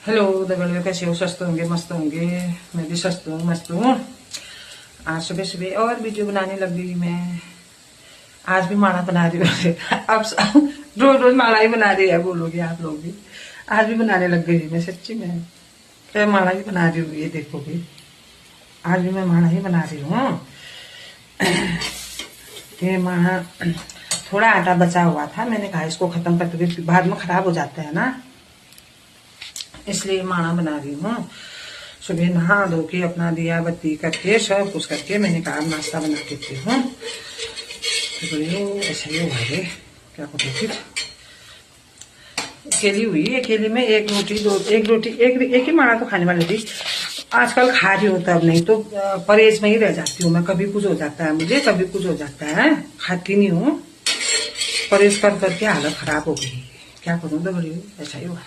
Hello दगड़ियों, कैसे हो? स्वस्थ होंगे, मस्त होंगे। मैं भी स्वस्थ हूँ, मस्त हूँ। आज सुबह सुबह और वीडियो बनाने लग गई मैं। आज भी माड़ा बना रही हूँ। अब रोज रोज माड़ा ही बना रही है बोलोगे आप लोग भी। आज भी बनाने लग गई मैं, सच्ची में। क्या माड़ा ही बना रही हूँ, ये देखोगे। आज भी मैं माड़ा ही बना रही हूँ। ये माड़ा थोड़ा आटा बचा हुआ था, मैंने कहा इसको खत्म करते हुए बाद में खराब हो जाता है ना, इसलिए माड़ा बना रही हूँ। सुबह नहा धो के अपना दिया बत्ती करके सब कुछ करके मैंने कहा नाश्ता बना देती हूँ। तो ऐसा ही हुआ है, क्या करूँ फिर। अकेली हुई, अकेले में एक रोटी एक ही माड़ा तो खाने वाली थी। आजकल खा रही हूँ, तब नहीं तो परहेज में ही रह जाती हूँ मैं। कभी कुछ हो जाता है मुझे, कभी कुछ हो जाता है, खाती नहीं हूँ। परहेज कर करके हालत खराब हो गई, क्या करूँ। तो बड़ी ऐसा ही हुआ।